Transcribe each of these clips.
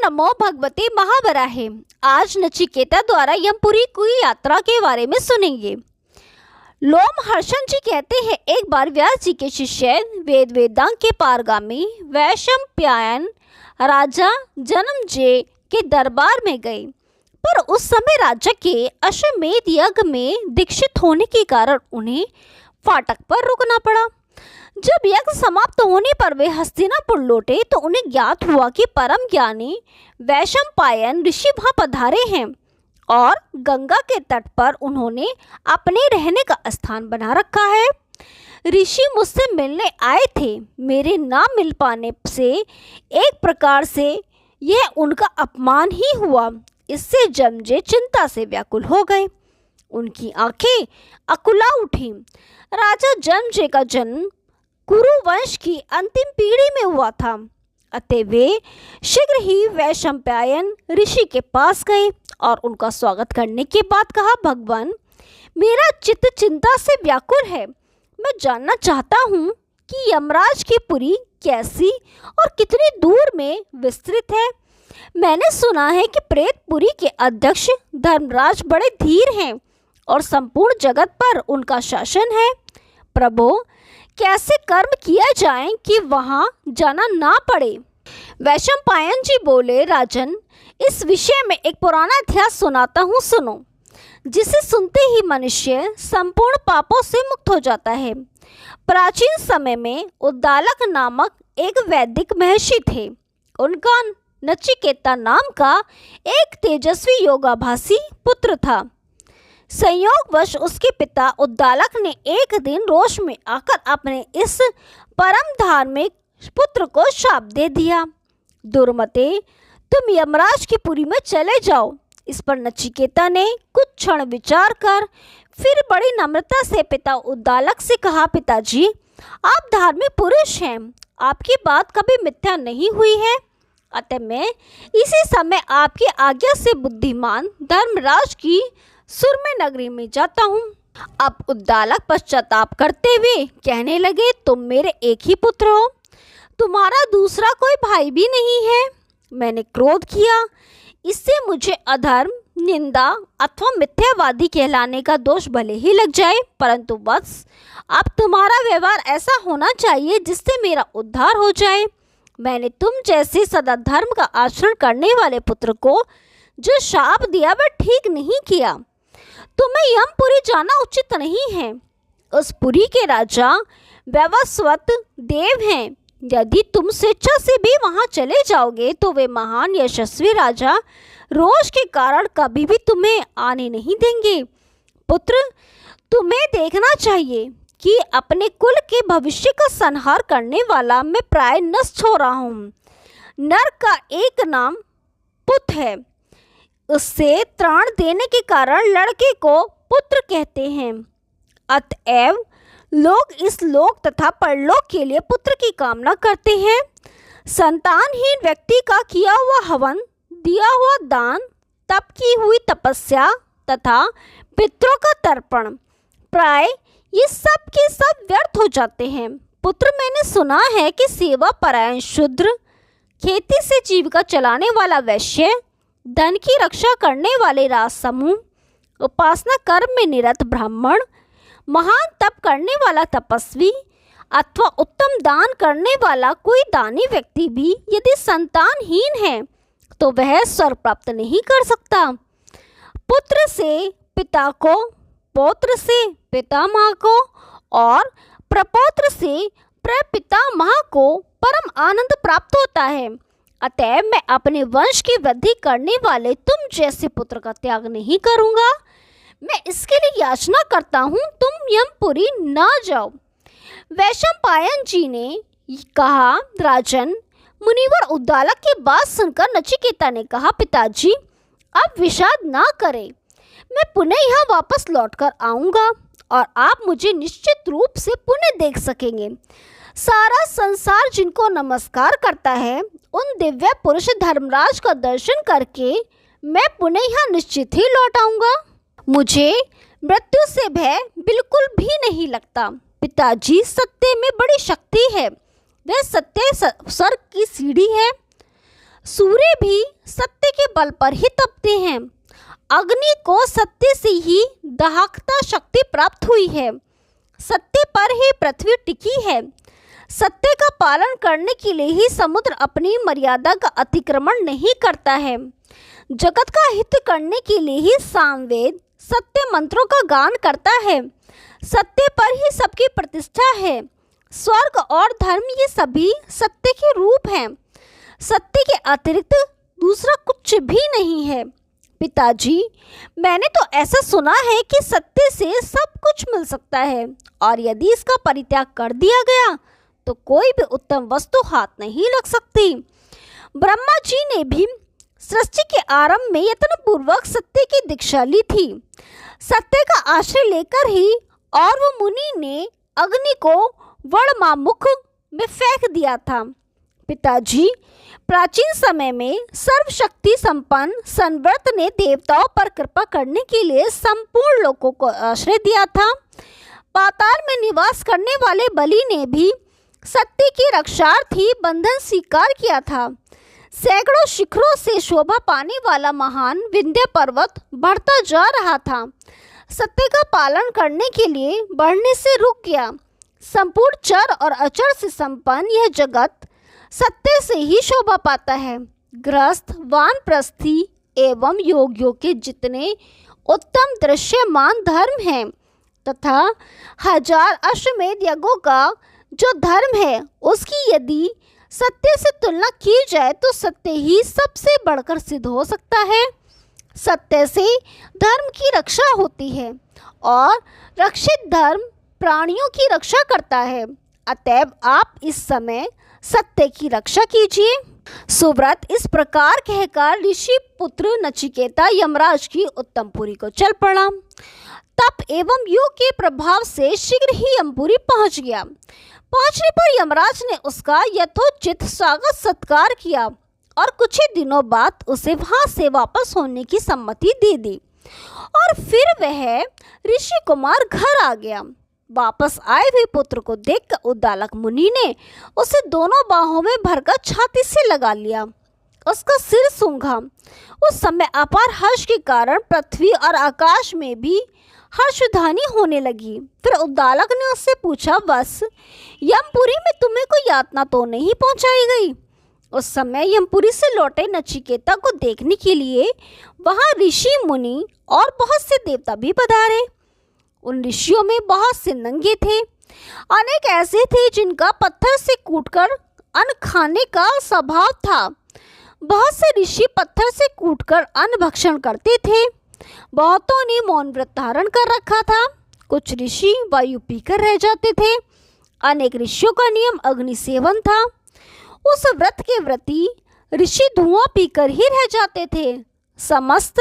नमो भगवते महावराहे। आज नचिकेता द्वारा यमपुरी की यात्रा के बारे में सुनेंगे। लोमहर्षण जी कहते हैं, एक बार व्यास जी के शिष्य वेद वेदांग के पारगामी वैशंपायन राजा जन्मेजय के दरबार में गए, पर उस समय राजा के अश्वमेध यज्ञ में दीक्षित होने के कारण उन्हें फाटक पर रुकना पड़ा। जब यज्ञ समाप्त होने पर वे हस्तिनापुर लौटे तो उन्हें ज्ञात हुआ कि परम ज्ञानी वैशंपायन ऋषि वहां पधारे हैं और गंगा के तट पर उन्होंने अपने रहने का स्थान बना रखा है। ऋषि मुझसे मिलने आए थे। मेरे ना मिल पाने से एक प्रकार से यह उनका अपमान ही हुआ। इससे जन्मेजय चिंता से व्याकुल हो गए। उनकी आंखें अकुला उठी। राजा जन्मेजय का जन्म कुरु वंश की अंतिम पीढ़ी में हुआ था, अतः वे शीघ्र ही वैशंपायन ऋषि के पास गए और उनका स्वागत करने के बाद कहा, भगवान, मेरा चित्त चिंता से व्याकुल है। मैं जानना चाहता हूँ कि यमराज की पुरी कैसी और कितनी दूर में विस्तृत है। मैंने सुना है कि प्रेतपुरी के अध्यक्ष धर्मराज बड़े धीर हैं और संपूर्ण जगत पर उनका शासन है। प्रभु, कैसे कर्म किया जाए कि वहां जाना ना पड़े। वैशंपायन जी बोले, राजन, इस विषय में एक पुराना इतिहास सुनाता हूँ, सुनो, जिसे सुनते ही मनुष्य संपूर्ण पापों से मुक्त हो जाता है। प्राचीन समय में उद्दालक नामक एक वैदिक महर्षि थे। उनका नचिकेता नाम का एक तेजस्वी योगाभासी पुत्र था। संयोगवश उसके पिता उद्दालक ने एक दिन रोष में आकर अपने इस परम धार्मिक पुत्र को शाप दे दिया, दुर्मते, तुम यमराज की पुरी में चले जाओ। इस पर नचिकेता ने कुछ क्षण विचार कर फिर बड़ी नम्रता से पिता उद्दालक से कहा, पिताजी, आप धार्मिक पुरुष हैं, आपकी बात कभी मिथ्या नहीं हुई है, अतः मैं इसी समय आपकी आज्ञा से बुद्धिमान धर्मराज की सुरमे नगरी में जाता हूँ। अब उद्दालक पश्चाताप करते हुए कहने लगे, तुम मेरे एक ही पुत्र हो, तुम्हारा दूसरा कोई भाई भी नहीं है। मैंने क्रोध किया, इससे मुझे अधर्म, निंदा अथवा मिथ्यावादी कहलाने का दोष भले ही लग जाए, परंतु बस अब तुम्हारा व्यवहार ऐसा होना चाहिए जिससे मेरा उद्धार हो जाए। मैंने तुम जैसे सदा धर्म का आचरण करने वाले पुत्र को जो शाप दिया वह ठीक नहीं किया। तुम्हें यमपुरी जाना उचित नहीं है। उस पुरी के राजा वैवस्वत देव हैं। यदि तुम स्वेच्छा से भी वहां चले जाओगे तो वे महान यशस्वी राजा रोष के कारण कभी भी तुम्हें आने नहीं देंगे। पुत्र, तुम्हें देखना चाहिए कि अपने कुल के भविष्य का संहार करने वाला मैं प्राय नष्ट हो रहा हूँ। नर का एक नाम पुत है। उससे त्राण देने के कारण लड़के को पुत्र कहते हैं। अतएव लोग इस लोक तथा परलोक के लिए पुत्र की कामना करते हैं। संतानहीन व्यक्ति का किया हुआ हवन, दिया हुआ दान, तप की हुई तपस्या तथा पितरों का तर्पण, प्राय ये सब के सब व्यर्थ हो जाते हैं। पुत्र, मैंने सुना है कि सेवा परायण शूद्र, खेती से जीविका चलाने वाला वैश्य, धन की रक्षा करने वाले राज समूह, उपासना कर्म में निरत ब्राह्मण, महान तप करने वाला तपस्वी अथवा उत्तम दान करने वाला कोई दानी व्यक्ति भी यदि संतानहीन है तो वह स्वर्ग प्राप्त नहीं कर सकता। पुत्र से पिता को, पौत्र से पितामह को और प्रपौत्र से प्रपितामह को परम आनंद प्राप्त होता है। अतः मैं अपने वंश की वृद्धि करने वाले तुम जैसे पुत्र का त्याग नहीं करूँगा। मैं इसके लिए याचना करता हूँ, तुम यमपुरी ना जाओ। वैशंपायन जी ने कहा, राजन, मुनिवर उद्दालक की बात सुनकर नचिकेता ने कहा, पिताजी, आप विषाद ना करें। मैं पुनः यहाँ वापस लौटकर आऊँगा और आप मुझे निश्चित रूप से पुनः देख सकेंगे। सारा संसार जिनको नमस्कार करता है, उन दिव्य पुरुष धर्मराज का दर्शन करके मैं पुनः यहाँ निश्चित ही लौट आऊँगा। मुझे मृत्यु से भय बिल्कुल भी नहीं लगता। पिताजी, सत्य में बड़ी शक्ति है, वह सत्य स्वर्ग की सीढ़ी है। सूर्य भी सत्य के बल पर ही तपते हैं। अग्नि को सत्य से ही दाहकता शक्ति प्राप्त हुई है। सत्य पर ही पृथ्वी टिकी है। सत्य का पालन करने के लिए ही समुद्र अपनी मर्यादा का अतिक्रमण नहीं करता है। जगत का हित करने के लिए ही सामवेद सत्य मंत्रों का गान करता है। सत्य पर ही सबकी प्रतिष्ठा है। स्वर्ग और धर्म ये सभी सत्य के रूप हैं। सत्य के अतिरिक्त दूसरा कुछ भी नहीं है। पिताजी, मैंने तो ऐसा सुना है कि सत्य से सब कुछ मिल सकता है और यदि इसका परित्याग कर दिया गया तो कोई भी उत्तम वस्तु हाथ नहीं लग सकती। ब्रह्मा जी ने भी सृष्टि के आरंभ में यत्नपूर्वक सत्य की दीक्षा ली थी। सत्य का आश्रय लेकर ही और वो मुनि ने अग्नि को वड़मामुख में फेंक दिया था। पिताजी, प्राचीन समय में सर्वशक्ति संपन्न संवर्त ने देवताओं पर कृपा करने के लिए संपूर्ण लोगों को आश्रय दिया था। पाताल में निवास करने वाले बलि ने भी सत्य की रक्षार्थी बंधन स्वीकार किया था। सैकड़ों शिखरों से शोभा पाने वाला महान विंध्य पर्वत बढ़ता जा रहा था। सत्य का पालन करने के लिए बढ़ने से रुक गया। संपूर्ण चर और अचर से संपन्न यह जगत सत्य से ही शोभा पाता है। गृहस्थ, वानप्रस्थी एवं योगियों के जितने उत्तम दृश्यमान धर्म हैं तथा 1000 अश्वमेध यज्ञों का जो धर्म है उसकी यदि सत्य से तुलना की जाए तो सत्य ही सबसे बढ़कर सिद्ध हो सकता है। सत्य से धर्म की रक्षा होती है और रक्षित धर्म प्राणियों की रक्षा करता है। अतएव आप इस समय सत्य की रक्षा कीजिए। सुव्रत इस प्रकार कहकर ऋषि पुत्र नचिकेता यमराज की उत्तमपुरी को चल पड़ा। तप एवं योग के प्रभाव से शीघ्र ही यमपुरी पहुंच गया। पहुंचने पर यमराज ने उसका यथोचित स्वागत सत्कार किया और कुछ ही दिनों बाद उसे वहां से वापस होने की सम्मति दे दी और फिर वह ऋषि कुमार घर आ गया। वापस आए हुए पुत्र को देखकर उद्दालक मुनि ने उसे दोनों बाहों में भरकर छाती से लगा लिया। उसका सिर सूंघा। उस समय अपार हर्ष के कारण पृथ्वी और आकाश में भी हर्षध्वनि होने लगी। फिर उद्दालक ने उससे पूछा, बस यमपुरी में तुम्हें कोई यातना तो नहीं पहुंचाई गई? उस समय यमपुरी से लौटे नचिकेता को देखने के लिए वहां ऋषि मुनि और बहुत से देवता भी पधारे। उन ऋषियों में बहुत से नंगे थे। अनेक ऐसे थे जिनका पत्थर से कूटकर अन्न खाने का स्वभाव था। बहुत से ऋषि पत्थर से कूटकर अन्न भक्षण करते थे। बहुतों ने मौन व्रत धारण कर रखा था। कुछ ऋषि वायु पीकर रह जाते थे। अनेक ऋषियों का नियम अग्नि सेवन था। उस व्रत के व्रती ऋषि धुआं पीकर ही रह जाते थे। समस्त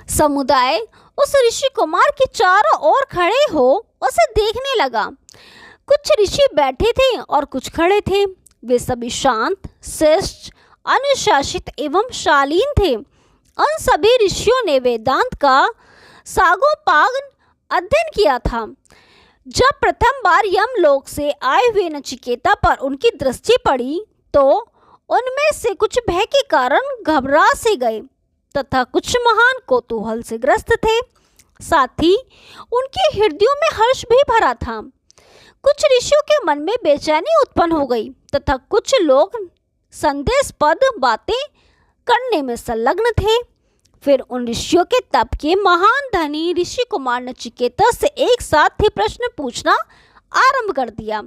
समुदाय उस ऋषि कुमार के चारों ओर खड़े हो उसे देखने लगा। कुछ ऋषि बैठे थे और कुछ खड़े थे। वे सभी शांत, शिष्ट, अनुशासित एवं शालीन थे। उन सभी ऋषियों ने वेदांत का सागोपांग अध्ययन किया था। जब प्रथम बार यमलोक से आए हुए नचिकेता पर उनकी दृष्टि पड़ी तो उनमें से कुछ भय के कारण घबरा से गए तथा कुछ महान कौतूहल से ग्रस्त थे। साथ ही उनके हृदयों में हर्ष भी भरा था। कुछ ऋषियों के मन में बेचैनी उत्पन्न हो गई तथा कुछ लोग संदेहास्पद बातें करने में संलग्न थे। फिर उन ऋषियों के तप के महान धनी ऋषि कुमार नचिकेता से एक साथ ही प्रश्न पूछना आरंभ कर दिया।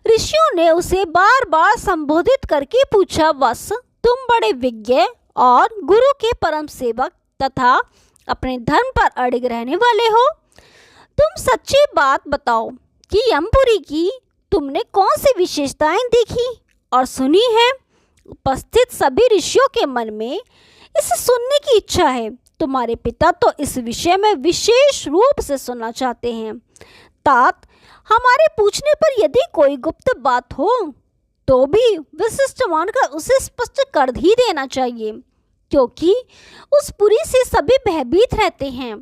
ऋषियों ने उसे बार बार संबोधित करके पूछा, वत्स, तुम बड़े विज्ञ और गुरु के परम सेवक तथा अपने धर्म पर अड़िग रहने वाले हो। तुम सच्ची बात बताओ कि यमपुरी की तुमने कौन सी विशेषताएं देखी और सुनी है? उपस्थित सभी ऋषियों के मन में इसे सुनने की इच्छा है। तुम्हारे पिता तो इस विषय में विशेष रूप से सुनना चाहते हैं। तात, हमारे पूछने पर यदि कोई गुप्त बात हो तो भी विशिष्ट मानकर उसे स्पष्ट कर ही देना चाहिए, क्योंकि उस पुरी से सभी भयभीत रहते हैं।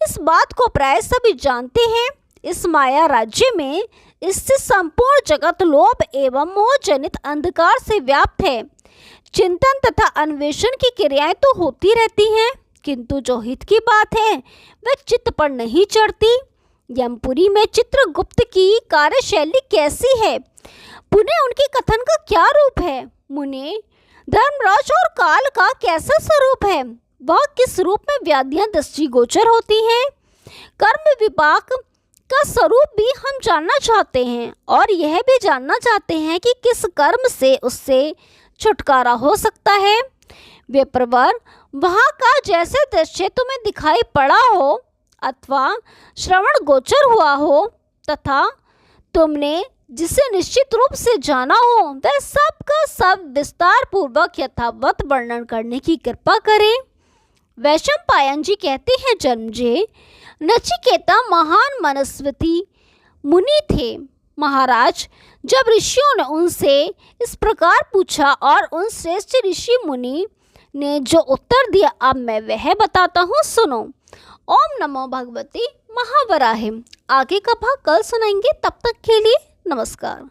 इस बात को प्राय सभी जानते हैं। इस माया राज्य में इससे संपूर्ण जगत लोभ एवं मोह जनित अंधकार से व्याप्त है। चिंतन तथा अन्वेषण की क्रियाएं तो होती रहती हैं, किंतु जो हित की बात है वह चित्त पर नहीं चढ़ती। यमपुरी में चित्रगुप्त की कार्यशैली कैसी है? पुनः उनके कथन का क्या रूप है? मुने, धर्मराज और काल का कैसा स्वरूप है? वह किस रूप में व्याधियां दृष्टिगोचर होती हैं? कर्म विपाक का स्वरूप भी हम जानना चाहते हैं और यह भी जानना चाहते हैं कि किस कर्म से उससे छुटकारा हो सकता है। विप्रवर, वहाँ का जैसे दृश्य तुम्हें दिखाई पड़ा हो अथवा श्रवण गोचर हुआ हो तथा तुमने जिसे निश्चित रूप से जाना हो वह सब का सब विस्तार पूर्वक यथावत वर्णन करने की कृपा करें। वैशंपायन जी कहते हैं, जन्मजय, नचिकेता महान मनस्वी मुनि थे। महाराज, जब ऋषियों ने उनसे इस प्रकार पूछा और उन श्रेष्ठ ऋषि मुनि ने जो उत्तर दिया, अब मैं वह बताता हूँ, सुनो। ओम नमो भगवते महावराहे। आगे का भाग कल सुनाएंगे, तब तक के लिए नमस्कार।